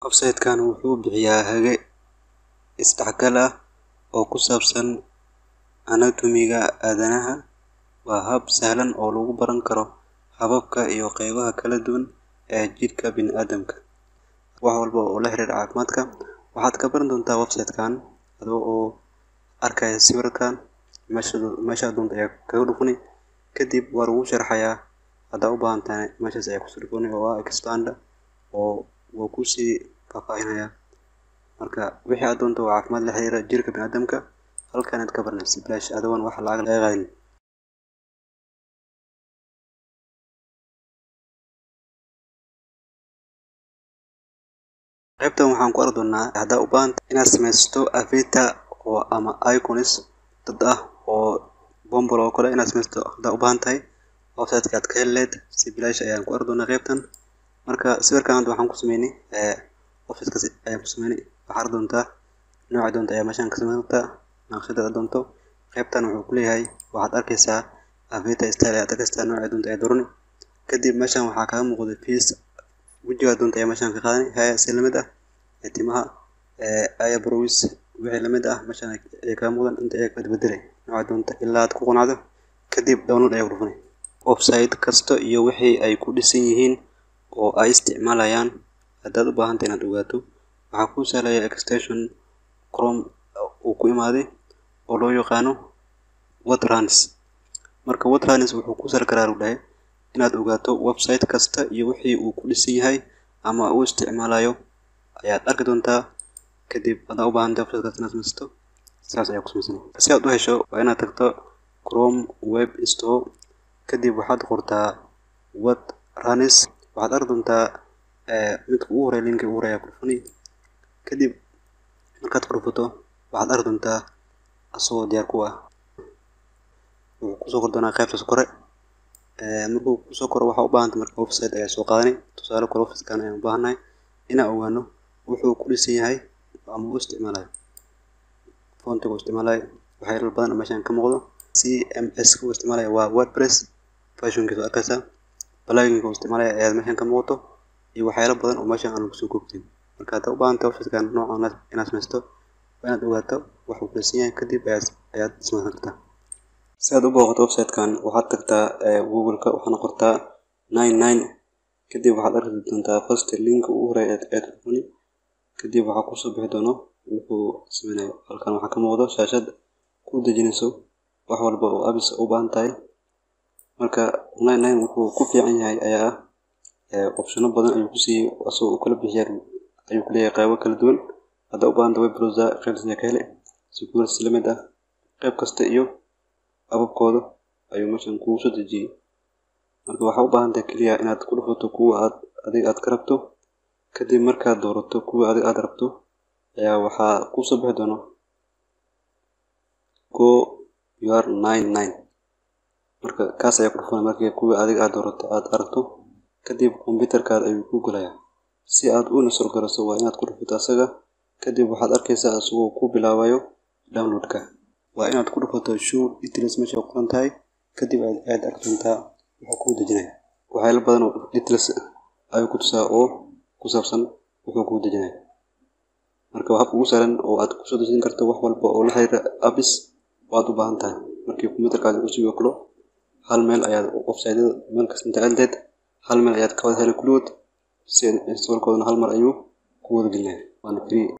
Website-kan wuxuu bixiyaa hage isdhexgal ah oo ku saabsan anatomy-ga aadanaha. Waa hab sahlan oo lagu baran karo hababka iyo qaybaha kala duwan ee jidhka bini'aadamka. Wax walba oo la xiriira caafimaadka waxaad ka baran doontaa website-kan adoo arkaya sawirkan meesha doonta ayaa kaga dhufani. Kadib waa lagu sharxayaa haddaa u baahan tahay meeshaas ayaa ku soo dhufani oo expand oo wuu ku sii faahfaahinaya. Marka wixii aad doonto waa caafimaad la xiriira jirka bini'aadamka halkan aad ka baranaysid bilaash adoon wax lacag laga qaadin. Qaybtan waxaan ku arki doonaa haddaa u baahan inaad samaysto avatar oo ama icons dad ah oo bombolo kale inaad samaysto haddaa u baahan tahay website-ka aad ka heli lahayd si bilaash ayaan ku arki doonaa qaybtan. Marka sawirkan hadda waxaan ku sameynay website-ka ayaan ku sameynay waxaad doontaa nooca doonta ayaa meeshan ka samayn doontaa naqshada aad doonto. Qaybtan wuxuu ku leeyahay waxaad arkaysaa avatar style aad arkaysaa nooca doonta ayaa doorani. Kadib meeshan waxaa kaga muuqda face wajiga doonta ayaa meeshan ka qaadani haya si lamid ah timaha eyebrows wixii lamid ah meeshan ay kaga muuqdaan inta ay bedbedelay nooca doonta ilaa aad ku qanacdo. Kadib download ayaa ku dhufani. Website kasta iyo wixii ay ku dhisan yihiin oo ay isticmaalayaan haddaad u baahan tahay inaad ogaato waxaa kuu sahlaya extension Chrome uu ku imaaday oo loo yaqaano WordRunners. Marka WordRunners wuxuu ku sar karaa dhahay inaad ogaato website kasta iyo wixii uu ku dhisan yahay ama uu isticmaalayo ayaad arki doontaa. Kadib haddaa u baahan tahay website kasta inaad samaysto saas ayaa ku samaysanay. Si aad u hesho waa inaad tagto Chrome Web Store. Kadib waxaad qortaa WordRunners waxaad arki doontaa midka ugu horeeya linka ugu horeeya ku dhufani. Kadib markaad ku dhufato waxaad arki doontaa asoo diyaar ku ah wuxuu ku soo kor doonaa qaybtaas kore. Markuu ku soo koro waxaa u baahan tahay marka website ayaa soo qaadani. Tusaale kale website-kan ayaan u baahanahay inaan ogaano wuxuu ku dhisan yahay ama uu isticmaalayo font-igu isticmaalayo waxyaalo badan meeshan ka muuqdo. CMS ku isticmaalayo waa WordPress version-kiisa arkaysa plugin-ka uu isticmaalayo ayaa meeshan ka muuqato iyo waxyaalo badan oo meeshan aan lagu soo koobin. Marka haddaa u baahan tahay website-kan noocan inaad samaysto waa inaad ogaato wuxuu ku dhisan yahay kadib ayaad samayn kartaa. Si aad u booqato website-kan waxaad tagtaa Google-ka waxaana qortaa 99 kadib waxaad arki doontaa first link ugu horeeya aad dhufani. Kadib waxaa ku soo bixi doono wuxuu sameynayo halkan waxaa ka muuqdo shaashad ku dejinayso wax walba oo apps u baahan tahay. Marka 99 wuxuu ku fiican yahay ayaa option badan ayuu ku siiyay asoo kala bixiyay ayuu ku leeyahay qaybo kala duwan. Haddaa u baahan tahay web browser qaybtiisa ka heli security limit ah qayb kasta iyo hababkooda ayuu meeshan kugu soo dejiyay. Marka waxaa u baahan tahay kaliya inaad ku dhufato kuwa aad ka rabto. Kadib markaad doorato kuwa aad rabto ayaa waxaa ku soo bixi doono go your 99 marka kaas ayaa ku dhufan markii kuwa aad doorato aad aragto. Kadib computer-kaada ayuu ku galayaa si aad u install garayso waa inaad ku dhufato asaga. Kadib waxaad arkaysaa asagoo ku bilaabayo download-ka waa inaad ku dhufato show details meesha ku qoran tahay. Kadib aad arki doontaa wuxuu ku dejinayo waxyaalo badan oo details ayuu ku tusaa oo ku saabsan wuxuu ku dejinayo. Marka waxa ugu sahlan oo aad ku soo dejin karto wax walba oo la xiriira apps waad u baahan tahay markii computer-kaada uu soo kalo hal meel ayaad website-yada meel kasta inta aad leed hal meel ayaad ka wada heli kulligood si install-koodana hal mar ayuu ku wada gelinayaa waana free.